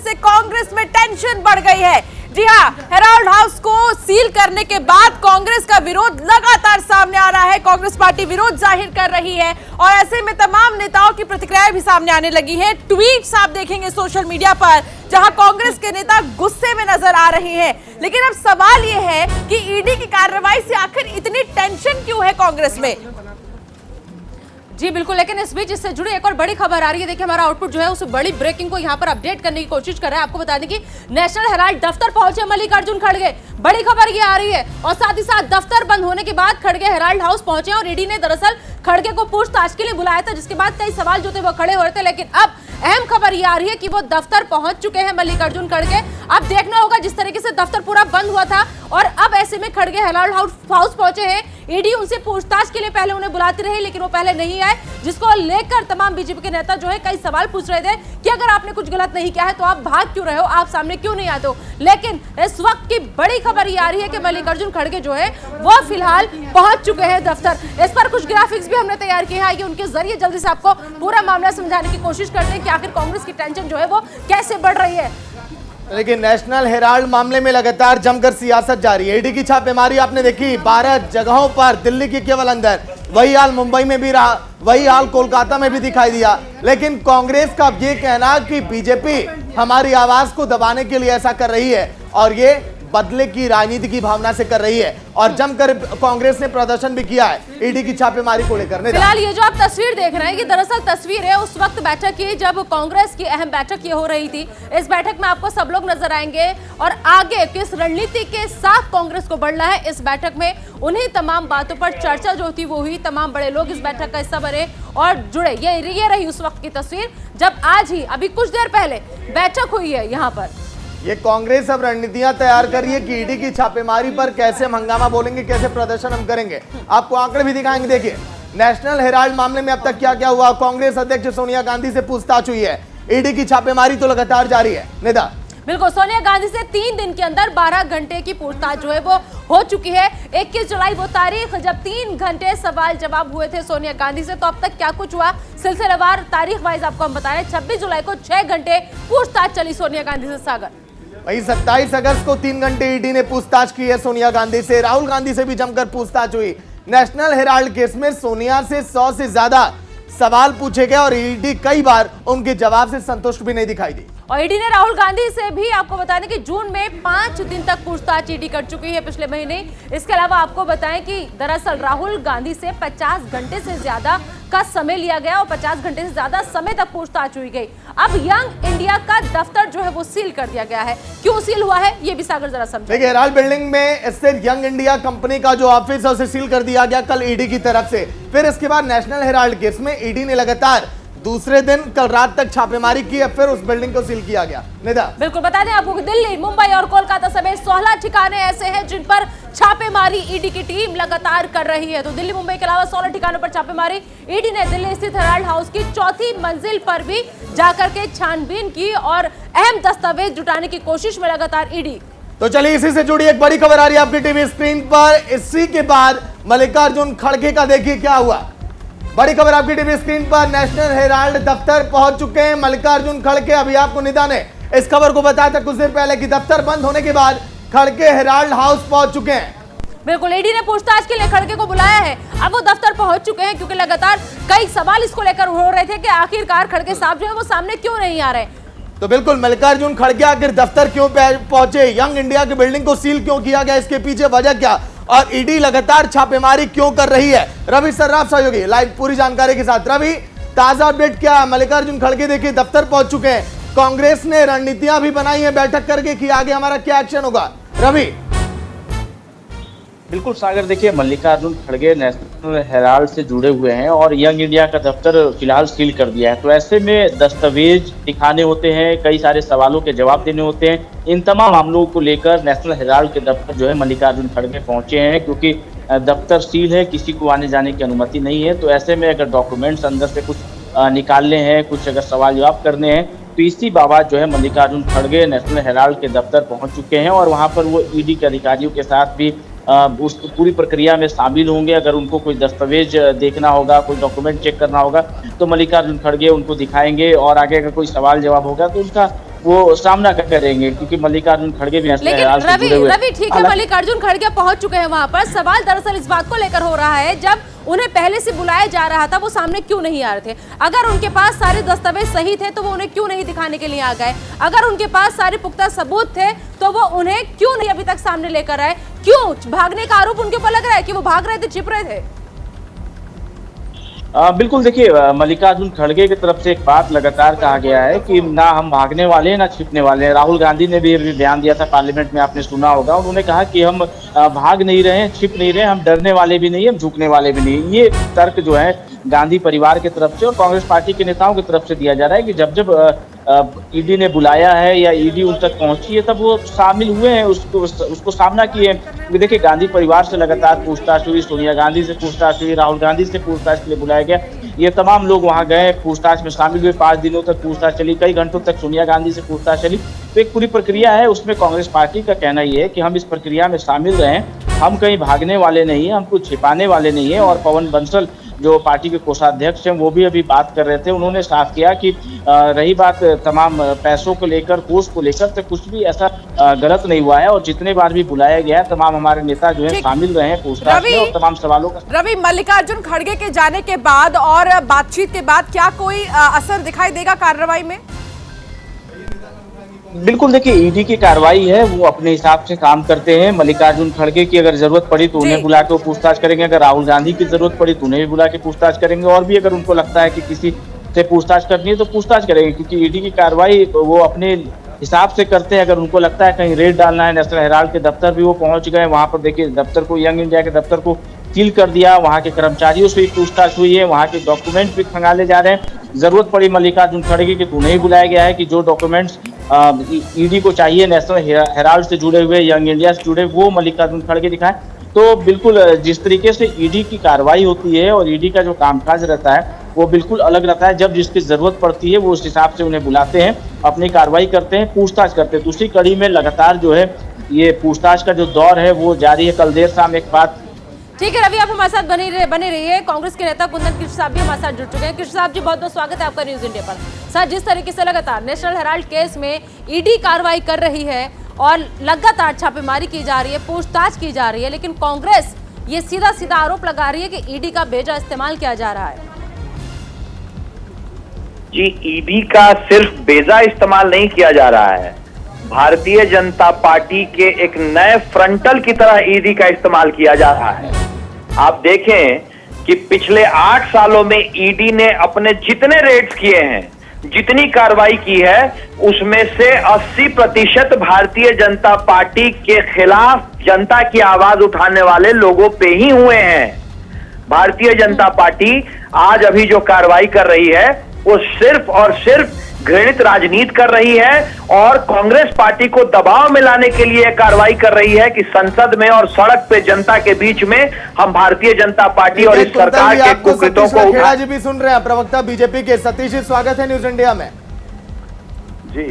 जिससे कांग्रेस में टेंशन बढ़ गई है। जी हां, हेराल्ड हाउस को सील करने के बाद कांग्रेस का विरोध लगातार सामने आ रहा है। कांग्रेस पार्टी विरोध जाहिर कर रही है और ऐसे में तमाम नेताओं की प्रतिक्रियाएं भी सामने आने लगी है। ट्वीट्स आप देखेंगे सोशल मीडिया पर जहां कांग्रेस के नेता गुस्से में नजर आ रहे हैं। लेकिन अब सवाल यह है कि ईडी की कार्रवाई से आखिर इतनी टेंशन क्यों है कांग्रेस में। जी बिल्कुल, लेकिन इस बीच इससे जुड़ी एक और बड़ी खबर आ रही है। देखिए, हमारा आउटपुट जो है उस बड़ी ब्रेकिंग को यहाँ पर अपडेट करने की कोशिश कर रहा है। आपको बता दें कि नेशनल हेराल्ड दफ्तर पहुंचे मल्लिकार्जुन खड़गे, बड़ी खबर ये आ रही है। और साथ ही साथ दफ्तर बंद होने के बाद खड़गे हेराल्ड हाउस पहुंचे और ईडी ने दरअसल खड़गे को पूछताछ के लिए बुलाया था, जिसके बाद कई सवाल जो थे वो खड़े हो रहे थे। लेकिन अब अहम खबर ये आ रही है कि वो दफ्तर पहुंच चुके हैं मल्लिकार्जुन खड़गे। अब देखना होगा, जिस तरीके से दफ्तर पूरा बंद हुआ था और अब ऐसे में खड़गे हेराल्ड हाउस पहुंचे हैं। ईडी उनसे पूछताछ के लिए पहले उन्हें बुलाती रही, लेकिन वो पहले नहीं आए, जिसको लेकर तमाम बीजेपी के नेता जो है कई सवाल पूछ रहे थे कि अगर आपने कुछ गलत नहीं किया है तो आप भाग क्यों रहे हो, आप सामने क्यों नहीं आते हो। लेकिन इस वक्त की बड़ी खबर ये आ रही है कि मल्लिकार्जुन खड़गे जो है वो फिलहाल पहुंच चुके हैं दफ्तर। इस पर कुछ ग्राफिक्स भी हमने तैयार किए हैं, उनके जरिए जल्दी से आपको पूरा मामला समझाने की कोशिश करते हैं कि आखिर कांग्रेस की टेंशन जो है वो कैसे बढ़ रही है। लेकिन नेशनल हेराल्ड मामले में लगातार जमकर सियासत जारी है। ईडी की छापेमारी आपने देखी 12 जगहों पर, दिल्ली के केवल अंदर, वही हाल मुंबई में भी रहा, वही हाल कोलकाता में भी दिखाई दिया। लेकिन कांग्रेस का ये कहना कि बीजेपी हमारी आवाज को दबाने के लिए ऐसा कर रही है और ये बदले की राजनीति की भावना से कर रही है और जमकर कांग्रेस ने प्रदर्शन भी किया है ईडी की छापेमारी को लेकर। फिलहाल ये जो आप तस्वीर देख रहे हैं, ये दरअसल तस्वीर है उस वक्त बैठक की जब कांग्रेस की अहम बैठक ये हो रही थी। इस बैठक में आपको सब लोग नजर आएंगे और आगे किस रणनीति के साथ कांग्रेस को बढ़ना है। इस बैठक में उन्हीं तमाम बातों पर चर्चा जो थी वो हुई, तमाम बड़े लोग इस बैठक का हिस्सा बने और जुड़े। ये रही उस वक्त की तस्वीर जब आज ही अभी कुछ देर पहले बैठक हुई है यहाँ पर। ये कांग्रेस अब रणनीतियां तैयार कर रही है कि ईडी की छापेमारी पर कैसे हम हंगामा बोलेंगे, कैसे प्रदर्शन हम करेंगे। आपको आंकड़े भी दिखाएंगे। देखिए, नेशनल हेराल्ड मामले में अब तक क्या क्या हुआ। कांग्रेस अध्यक्ष सोनिया गांधी से पूछताछ हुई है, ईडी की छापेमारी तो लगातार जारी है। निदा बिल्कुल, सोनिया गांधी से 3 दिन के अंदर 12 घंटे की पूछताछ जो है वो हो चुकी है। 21 जुलाई वो तारीख जब 3 घंटे सवाल जवाब हुए थे सोनिया गांधी से। तो अब तक क्या कुछ हुआ, सिलसिलेवार तारीख वाइज आपको हम बताएं। 26 जुलाई को 6 घंटे पूछताछ चली सोनिया गांधी से। सागर वही 27 अगस्त को 3 घंटे ईडी ने पूछताछ की है सोनिया गांधी से। राहुल गांधी से भी जमकर पूछताछ हुई। नेशनल हेराल्ड केस में सोनिया से 100 से ज्यादा सवाल पूछे गए और ईडी कई बार उनके जवाब से संतुष्ट भी नहीं दिखाई दी। और ईडी ने राहुल गांधी से भी आपको बता दें कि जून में 5 दिन तक पूछताछ ईडी कर चुकी है पिछले महीने। इसके अलावा आपको बताएं कि दरअसल राहुल गांधी से 50 घंटे से ज्यादा का समय लिया गया और 50 घंटे से ज्यादा समय तक पूछताछ हुई गई। अब यंग इंडिया का दफ्तर जो है वो सील कर दिया गया है। क्यों सील हुआ है ये भी सागर जरा समझे। देखिए, हेराल्ड बिल्डिंग में स्थित यंग इंडिया कंपनी का जो ऑफिस है उसे सील कर दिया गया कल ईडी की तरफ से। फिर इसके बाद नेशनल हेराल्ड केस में ईडी ने लगातार दूसरे दिन कल रात तक छापेमारी की है, फिर उस बिल्डिंग को सील किया गया। निदा बिल्कुल, बता दें आपको कि दिल्ली, मुंबई और कोलकाता समेत 16 ठिकाने ऐसे हैं जिन पर छापेमारी ईडी की टीम लगातार कर रही है। तो दिल्ली, मुंबई के अलावा 16 ठिकानों पर छापेमारी ईडी ने दिल्ली स्थित हेराल्ड हाउस की 4थी मंजिल पर भी जाकर के छानबीन की और अहम दस्तावेज जुटाने की कोशिश में लगातार ईडी। तो चलिए, इसी से जुड़ी एक बड़ी खबर आ रही है आपकी टीवी स्क्रीन पर। इसी के बाद मल्लिकार्जुन खड़गे का देखिए क्या हुआ। बड़ी खबर आपकी टीवी स्क्रीन पर, नेशनल हेराल्ड दफ्तर पहुंच चुके हैं मल्लिकार्जुन खड़गे। अभी आपको निदा ने इस खबर को बताया था कुछ देर पहले कि दफ्तर बंद होने के बाद खड़गे हेराल्ड हाउस पहुंच चुके हैं। बिल्कुल, ईडी ने पूछताछ के लिए खड़गे को बुलाया है। अब वो दफ्तर पहुंच चुके हैं क्योंकि लगातार कई सवाल इसको लेकर हो रहे थे कि आखिरकार खड़गे साहब जो है वो सामने क्यों नहीं आ रहे। तो बिल्कुल, मल्लिकार्जुन खड़गे आखिर दफ्तर क्यों पहुंचे, यंग इंडिया की बिल्डिंग को सील क्यों किया गया, इसके पीछे वजह क्या और ईडी लगातार छापेमारी क्यों कर रही है। रवि सर्राफ सहयोगी लाइव पूरी जानकारी के साथ। रवि, ताजा अपडेट क्या है। मल्लिकार्जुन खड़गे देखिए दफ्तर पहुंच चुके हैं। कांग्रेस ने रणनीतियां भी बनाई है बैठक करके कि आगे हमारा क्या एक्शन होगा। रवि। बिल्कुल सागर, देखिए मल्लिकार्जुन खड़गे नेशनल हेराल्ड से जुड़े हुए हैं और यंग इंडिया का दफ्तर फिलहाल सील कर दिया है। तो ऐसे में दस्तावेज दिखाने होते हैं, कई सारे सवालों के जवाब देने होते हैं। इन तमाम मामलों को लेकर नेशनल हेराल्ड के दफ्तर जो है मल्लिकार्जुन खड़गे पहुंचे हैं, क्योंकि दफ्तर सील है, किसी को आने जाने की अनुमति नहीं है। तो ऐसे में अगर डॉक्यूमेंट्स अंदर से कुछ निकालने हैं, कुछ अगर सवाल जवाब करने हैं, तो इसी बाबत जो है मल्लिकार्जुन खड़गे नेशनल हेराल्ड के दफ्तर पहुंच चुके हैं और वहां पर वो ईडी के अधिकारियों के साथ भी उस पूरी प्रक्रिया में शामिल होंगे। अगर उनको कोई दस्तावेज देखना होगा, कोई डॉक्यूमेंट चेक करना होगा, तो मल्लिकार्जुन खड़गे उनको दिखाएंगे और आगे अगर कोई सवाल जवाब होगा तो उसका वो सामना करेंगे, क्योंकि मल्लिकार्जुन खड़गे भी लेकिन रवि ठीक है, मल्लिकार्जुन खड़गे पहुंच चुके हैं वहां पर। सवाल दरअसल इस बात को लेकर हो रहा है, जब उन्हें पहले से बुलाया जा रहा था वो सामने क्यों नहीं आ रहे थे? अगर उनके पास सारे दस्तावेज सही थे तो वो उन्हें क्यों नहीं दिखाने के लिए आ गए? अगर उनके पास सारे पुख्ता सबूत थे तो वो उन्हें क्यों नहीं अभी तक सामने लेकर आए? क्यों भागने का आरोप उनके ऊपर लग रहा है कि वो भाग रहे थे, छिप रहे थे? बिल्कुल, देखिए मल्लिकार्जुन खड़गे की तरफ से एक बात लगातार कहा गया है कि ना हम भागने वाले हैं ना छिपने वाले हैं। राहुल गांधी ने भी अभी बयान दिया था पार्लियामेंट में, आपने सुना होगा। उन्होंने कहा कि हम भाग नहीं रहे हैं, छिप नहीं रहे, हम डरने वाले भी नहीं है, हम झुकने वाले भी नहीं। ये तर्क जो है गांधी परिवार की तरफ से और कांग्रेस पार्टी के नेताओं की तरफ से दिया जा रहा है कि जब जब ईडी ने बुलाया है या ईडी उन तक पहुंची है तब वो शामिल हुए हैं, उसको सामना किए। देखिए गांधी परिवार से लगातार पूछताछ हुई, सोनिया गांधी से पूछताछ हुई, राहुल गांधी से पूछताछ के लिए बुलाया गया। ये तमाम लोग वहां गए, पूछताछ में शामिल हुए। 5 दिनों तक पूछताछ चली, कई घंटों तक सोनिया गांधी से पूछताछ चली। तो एक पूरी प्रक्रिया है, उसमें कांग्रेस पार्टी का कहना ये है कि हम इस प्रक्रिया में शामिल रहें, हम कहीं भागने वाले नहीं है, हम कुछ छिपाने वाले नहीं है। और पवन बंसल जो पार्टी के कोषाध्यक्ष हैं वो भी अभी बात कर रहे थे। उन्होंने साफ किया कि रही बात तमाम पैसों को लेकर, कोष को लेकर, तो कुछ भी ऐसा गलत नहीं हुआ है। और जितने बार भी बुलाया गया तमाम हमारे नेता जो है शामिल रहे हैं पूछताछ में और तमाम सवालों का। रवि, मल्लिकार्जुन खड़गे के जाने के बाद और बातचीत के बाद क्या कोई असर दिखाई देगा कार्रवाई में? बिल्कुल, देखिए ईडी की कार्रवाई है, वो अपने हिसाब से काम करते हैं। मल्लिकार्जुन खड़गे की अगर जरूरत पड़ी तो उन्हें बुला के वो पूछताछ करेंगे, अगर राहुल गांधी की जरूरत पड़ी तो उन्हें भी बुला के पूछताछ करेंगे, और भी अगर उनको लगता है कि किसी से पूछताछ करनी है तो पूछताछ करेंगे। क्योंकि ईडी की कार्रवाई वो अपने हिसाब से करते हैं। अगर उनको लगता है कहीं रेड डालना है, नेशनल हेराल्ड के दफ्तर भी वो पहुंच गए, वहां पर देखिए दफ्तर को, यंग इंडिया के दफ्तर को सील कर दिया, वहां के कर्मचारियों से भी पूछताछ हुई है, वहां के डॉक्यूमेंट भी खंगाले जा रहे हैं। जरूरत पड़ी मल्लिकार्जुन खड़गे की तो उन्हें बुलाया गया है कि जो डॉक्यूमेंट्स ईडी को चाहिए, नेशनल हेराल्ड से जुड़े हुए, यंग इंडिया से जुड़े, वो मल्लिकार्जुन खड़गे दिखाएं। तो बिल्कुल जिस तरीके से ईडी की कार्रवाई होती है और ईडी का जो कामकाज रहता है वो बिल्कुल अलग रहता है। जब जिसकी जरूरत पड़ती है वो उस हिसाब से उन्हें बुलाते हैं, अपनी कार्रवाई करते हैं, पूछताछ करते हैं। दूसरी कड़ी में लगातार जो है ये पूछताछ का जो दौर है वो जारी है। कल देर शाम एक बात। ठीक है रवि, आप हमारे साथ बने रहिए। कांग्रेस के नेता कुंदन कृष्ण साहब भी हमारे साथ जुड़ चुके हैं। कृष्ण साहब जी, बहुत बहुत स्वागत है आपका न्यूज इंडिया पर। सर, जिस तरीके से लगातार नेशनल हेराल्ड केस में ईडी कार्रवाई कर रही है और लगातार छापेमारी की जा रही है, पूछताछ की जा रही है, लेकिन कांग्रेस ये सीधा सीधा आरोप लगा रही है कि ईडी का बेजा इस्तेमाल किया जा रहा है। जी, ईडी का सिर्फ बेजा इस्तेमाल नहीं किया जा रहा है, भारतीय जनता पार्टी के एक नए फ्रंटल की तरह ईडी का इस्तेमाल किया जा रहा है। आप देखें कि पिछले 8 सालों में ईडी ने अपने जितने रेड्स किए हैं, जितनी कार्रवाई की है, उसमें से 80% भारतीय जनता पार्टी के खिलाफ जनता की आवाज उठाने वाले लोगों पे ही हुए हैं। भारतीय जनता पार्टी आज अभी जो कार्रवाई कर रही है वो सिर्फ और सिर्फ घृणित राजनीति कर रही है और कांग्रेस पार्टी को दबाव में लाने के लिए कार्रवाई कर रही है कि संसद में और सड़क पे जनता के बीच में हम भारतीय जनता पार्टी और इस सरकार के कुकृत्यों को खेड़ा जी भी सुन रहे हैं, प्रवक्ता बीजेपी के। सतीश जी, स्वागत है न्यूज इंडिया में। जी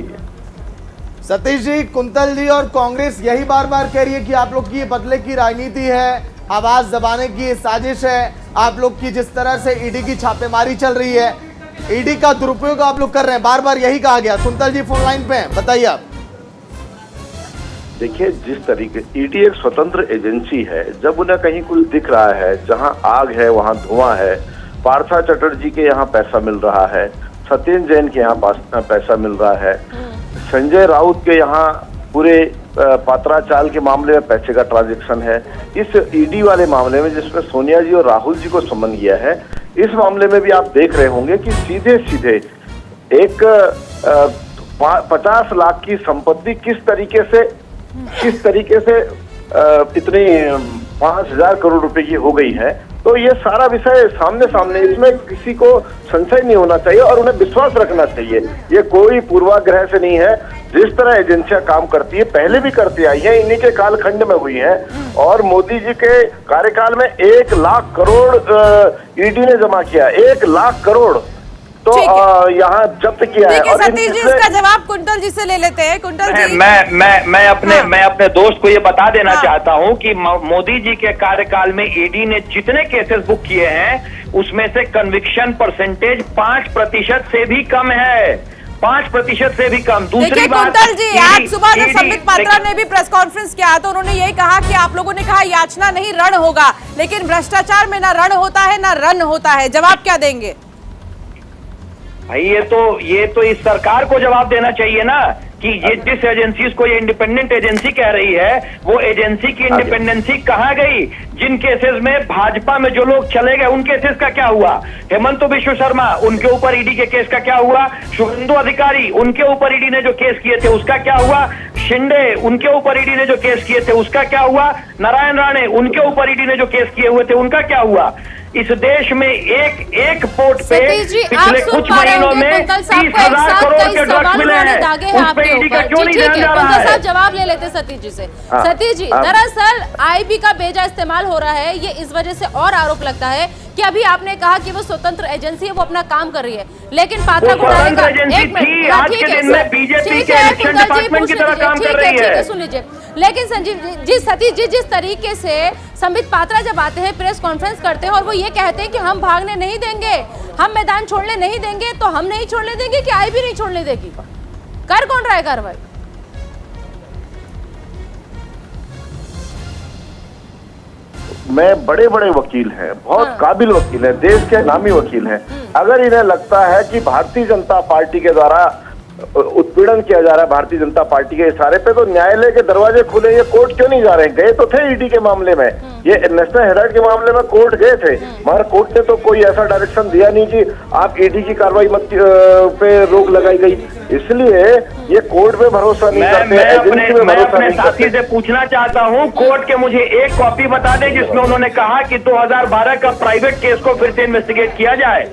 सतीश जी, कुंतल जी और कांग्रेस यही बार बार कह रही है कि आप लोग की बदले की राजनीति है, आवाज दबाने की साजिश है। आप लोग की जिस तरह से ईडी की छापेमारी चल रही है, ईडी का दुरुपयोग आप लोग कर रहे हैं, बार बार यही कहा गया। कुंतल जी फोन लाइन पे हैं, बताइए आप। देखिए, जिस तरीके ईडी एक स्वतंत्र एजेंसी है, जब उन्हें कहीं कुछ दिख रहा है, जहां आग है वहां धुआं है, पार्था चटर्जी के यहाँ पैसा मिल रहा है, सत्येंद्र जैन के यहाँ पैसा मिल रहा है, संजय राउत के यहाँ पूरे पात्राचाल के मामले में पैसे का ट्रांजैक्शन है, इस ईडी वाले मामले में जिसमें सोनिया जी और राहुल जी को समन गया है, इस मामले में भी आप देख रहे होंगे कि सीधे सीधे एक 50 लाख की संपत्ति किस तरीके से इतनी 5,000 करोड़ रुपए की हो गई है। तो ये सारा विषय सामने, इसमें किसी को संशय नहीं होना चाहिए और उन्हें विश्वास रखना चाहिए। ये कोई पूर्वाग्रह से नहीं है। जिस तरह एजेंसियां काम करती है, पहले भी करती आई है, इन्हीं के कालखंड में हुई है। और मोदी जी के कार्यकाल में 1 लाख करोड़ ईडी ने जमा किया, 1 लाख करोड़ तो यहाँ जब्त किया है। और सतीश जी, इसका जवाब कुंतल जी से ले लेते हैं। कुंतल जी, मैं अपने दोस्त को ये बता देना चाहता हूँ कि मोदी जी के कार्यकाल में ईडी ने जितने केसेस बुक किए हैं उसमें से कन्विक्शन परसेंटेज 5% से भी कम है। 5% से भी कम। दूसरी देखिए बात, कुंतल जी, आज सुबह जब ईडी संबित पात्रा ने भी प्रेस कॉन्फ्रेंस किया तो उन्होंने यही कहा कि आप लोगों ने कहा याचना नहीं रण होगा, लेकिन भ्रष्टाचार में ना रण होता है ना रन होता है। जवाब क्या देंगे? भाई ये तो इस सरकार को जवाब देना चाहिए ना कि ये जिस एजेंसी को ये इंडिपेंडेंट एजेंसी कह रही है, वो एजेंसी की इंडिपेंडेंसी कहाँ गई? जिन केसेस में भाजपा में जो लोग चले गए उन केसेस का क्या हुआ? हेमंत बिश्व शर्मा, उनके ऊपर ईडी के केस का क्या हुआ? शुभेंदु अधिकारी, उनके ऊपर ईडी ने जो केस किए थे उसका क्या हुआ? शिंदे, उनके ऊपर ईडी ने जो केस किए थे उसका क्या हुआ? नारायण राणे, उनके ऊपर ईडी ने जो केस किए हुए थे उनका क्या हुआ? इस देश में एक पोर्ट पे पिछले कुछ महीनों में 30,000 करोड़ के ड्रग्स मिले हैं, उस पे ईडी का क्यों नहीं ध्यान जा रहा है? साहब जवाब ले लेते सतीश जी से। सतीश जी, दरअसल आईबी का बेजा इस्तेमाल हो रहा है, ये इस वजह से और आरोप लगता है कि अभी आपने कहा कि वो स्वतंत्र एजेंसी है, वो अपना काम कर रही है, लेकिन पात्रा घोटाले का एक मिनट, आज के दिन में बीजेपी के इलेक्शन डिपार्टमेंट की तरह काम कर रही है। सुन लीजिए, लेकिन संजीव जी, सतीश जी, जिस तरीके से संबित पात्रा जब आते हैं प्रेस कॉन्फ्रेंस करते हैं और वो ये कहते हैं कि हम भागने नहीं देंगे, हम मैदान छोड़ने नहीं देंगे, तो हम नहीं छोड़ने देंगे कि आई भी नहीं छोड़ने देगी? कर कौन रहा है कार्रवाई? में बड़े बड़े वकील हैं, बहुत काबिल वकील हैं, देश के नामी वकील हैं। अगर इन्हें लगता है कि भारतीय जनता पार्टी के द्वारा उत्पीड़न किया जा रहा है, भारतीय जनता पार्टी के इशारे पे, तो न्यायालय के दरवाजे खुले, ये कोर्ट क्यों नहीं जा रहे? गए तो थे ईडी के मामले में, ये नेशनल हेराल्ड के मामले में कोर्ट गए थे, मगर कोर्ट ने तो कोई ऐसा डायरेक्शन दिया नहीं कि आप ईडी की कार्रवाई मत पे रोक लगाई गई। इसलिए ये कोर्ट पे भरोसा नहीं करते, एजेंसी पे भरोसा नहीं करते। साथी से पूछना चाहता हूँ, कोर्ट के मुझे एक कॉपी बता दें जिसमें उन्होंने कहा कि 2012 का प्राइवेट केस को फिर से इन्वेस्टिगेट किया जाए।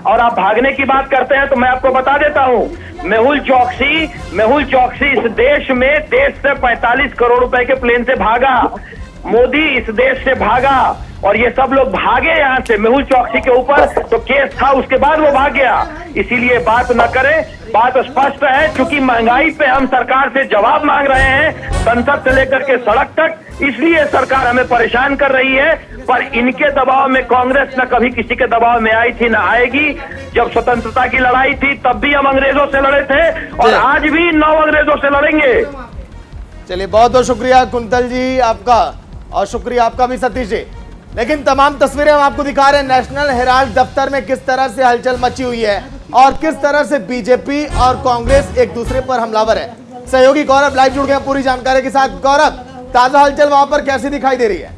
और आप भागने की बात करते हैं तो मैं आपको बता देता हूँ, मेहुल चौकसी इस देश में देश से 45 करोड़ रुपए के प्लेन से भागा, मोदी इस देश से भागा, और ये सब लोग भागे यहाँ से मेहुल चौकसी के ऊपर, तो केस था उसके बाद वो भाग गया। इसीलिए बात न करें, बात स्पष्ट है, क्योंकि महंगाई पे हम सरकार से जवाब मांग रहे हैं, संसद से लेकर के सड़क तक, इसलिए सरकार हमें परेशान कर रही है। पर इनके दबाव में कांग्रेस न कभी किसी के दबाव में आई थी, न आएगी। जब स्वतंत्रता की लड़ाई थी तब भी हम अंग्रेजों से लड़े थे और आज भी 9 अंग्रेजों से लड़ेंगे। चलिए, बहुत बहुत शुक्रिया कुंतल जी आपका, और शुक्रिया आपका भी सतीश जी। लेकिन तमाम तस्वीरें हम आपको दिखा रहे हैं नेशनल हेराल्ड दफ्तर में किस तरह से हलचल मची हुई है और किस तरह से बीजेपी और कांग्रेस एक दूसरे पर हमलावर है। सहयोगी गौरव लाइव जुड़ गए पूरी जानकारी के साथ। गौरव, ताजा हलचल वहां पर कैसी दिखाई दे रही है?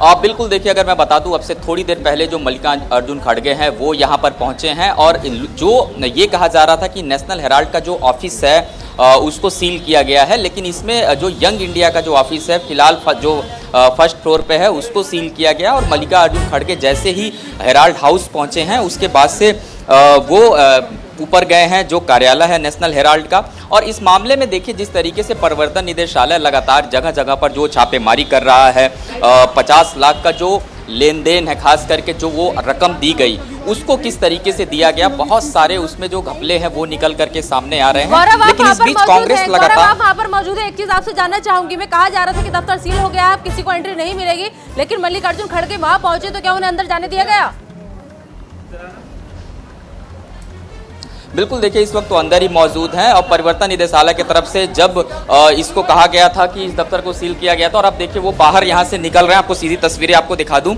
आप बिल्कुल देखिए, अगर मैं बता दूं, अब से थोड़ी देर पहले जो मल्लिकार्जुन खड़गे हैं वो यहाँ पर पहुंचे हैं, और जो ये कहा जा रहा था कि नेशनल हेराल्ड का जो ऑफिस है उसको सील किया गया है, लेकिन इसमें जो यंग इंडिया का जो ऑफिस है फिलहाल जो फर्स्ट फ्लोर पे है उसको सील किया गया। और मल्लिकार्जुन खड़गे जैसे ही हेराल्ड हाउस पहुंचे हैं उसके बाद से वो ऊपर गए हैं जो कार्यालय है नेशनल हेराल्ड का। और इस मामले में देखिए, जिस तरीके से प्रवर्तन निदेशालय लगातार जगह जगह पर जो छापेमारी कर रहा है, 50 लाख का जो लेन देन है, खास करके जो वो रकम दी गई उसको किस तरीके से दिया गया, बहुत सारे उसमें जो घपले हैं वो निकल करके सामने आ रहे हैं। लेकिन इस बीच कांग्रेस लगातार आप वहाँ पर मौजूद है। एक चीज आपसे जानना चाहूंगी मैं, कहा जा रहा था कि दफ्तर सील हो गया है, किसी को एंट्री नहीं मिलेगी, लेकिन मल्लिकार्जुन खड़गे वहां पहुंचे तो क्या उन्हें अंदर जाने दिया गया? बिल्कुल देखिए, इस वक्त तो अंदर ही मौजूद हैं, और परिवर्तन निदेशालय की तरफ से जब इसको कहा गया था कि इस दफ्तर को सील किया गया था, और अब देखिए वो बाहर यहाँ से निकल रहे हैं। आपको सीधी तस्वीरें आपको दिखा दूं,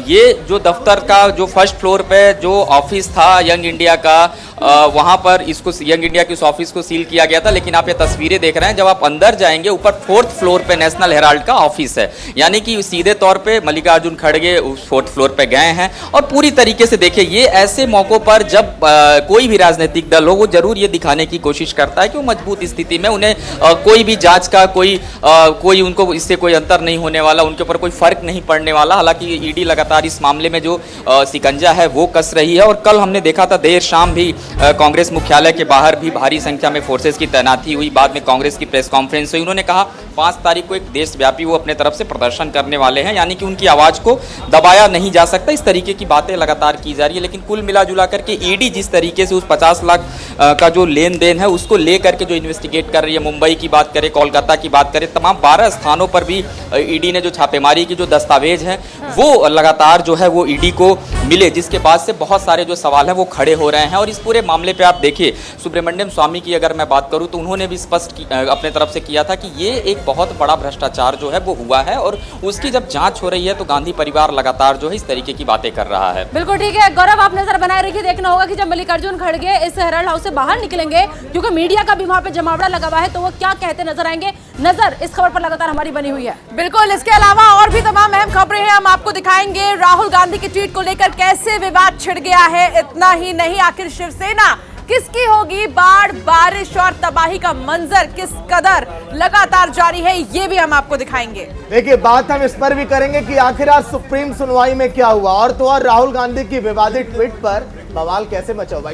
ये जो दफ्तर का जो फर्स्ट फ्लोर पे जो ऑफिस था यंग इंडिया का, वहाँ पर इसको यंग इंडिया के उस ऑफिस को सील किया गया था। लेकिन आप ये तस्वीरें देख रहे हैं, जब आप अंदर जाएंगे ऊपर 4th फ्लोर पे नेशनल हेराल्ड का ऑफिस है, यानी कि सीधे तौर पे मल्लिकार्जुन खड़गे उस 4th फ्लोर पे गए हैं। और पूरी तरीके से देखिए, ये ऐसे मौकों पर जब कोई भी राजनीतिक दल हो वो जरूर ये दिखाने की कोशिश करता है कि वो मजबूत स्थिति में, उन्हें कोई भी जांच का कोई उनको इससे कोई अंतर नहीं होने वाला, उनके ऊपर कोई फर्क नहीं पड़ने वाला। हालांकि ईडी लगातार इस मामले में जो शिकंजा है वो कस रही है। और कल हमने देखा था देर शाम भी कांग्रेस मुख्यालय के बाहर भी भारी संख्या में फोर्सेस की तैनाती हुई। बाद में कांग्रेस की प्रेस कॉन्फ्रेंस हुई, उन्होंने कहा 5 तारीख को एक देशव्यापी वो अपने तरफ से प्रदर्शन करने वाले हैं, यानी कि उनकी आवाज को दबाया नहीं जा सकता। इस तरीके की बातें लगातार की जा रही है, लेकिन कुल मिला जुला करके ईडी जिस तरीके से उस 50 लाख का जो लेन देन है उसको लेकर के जो इन्वेस्टिगेट कर रही है, मुंबई की बात करें, कोलकाता की बात करें, तमाम 12 स्थानों पर भी ईडी ने जो छापेमारी की जो दस्तावेज है वो लगातार जो है वो ईडी को मिले, जिसके बाद से बहुत सारे जो सवाल हैं वो खड़े हो रहे हैं। और इस पूरे मामले पे आप देखिए, सुब्रमण्यम स्वामी की अगर मैं बात करूं तो उन्होंने भी स्पष्ट अपने तरफ से किया था कि ये एक बहुत बड़ा भ्रष्टाचार जो है वो हुआ है, और उसकी जब जांच हो रही है तो गांधी परिवार लगातार जो है इस तरीके की बातें कर रहा है। बिल्कुल ठीक है गौरव, आप नजर बनाए रखिए। देखना होगा कि जब मल्लिकार्जुन खड़गे इस हेराल्ड हाउस से बाहर निकलेंगे, क्योंकि मीडिया का भी वहां पे जमावड़ा लगा हुआ है, तो वो क्या कहते नजर आएंगे। नजर इस खबर पर लगातार हमारी बनी हुई है। बिल्कुल, इसके अलावा और भी तमाम अहम खबरें हैं, हम आपको दिखाएंगे। राहुल गांधी की ट्वीट को लेकर कैसे विवाद छिड़ गया है। इतना ही नहीं, आखिर शिवसेना किसकी होगी? बाढ़, बारिश और तबाही का मंजर किस कदर लगातार जारी है, ये भी हम आपको दिखाएंगे। देखिए, बात हम इस पर भी करेंगे कि आखिर आज सुप्रीम सुनवाई में क्या हुआ, और तो और राहुल गांधी की विवादित ट्वीट पर बवाल कैसे मचा हुआ।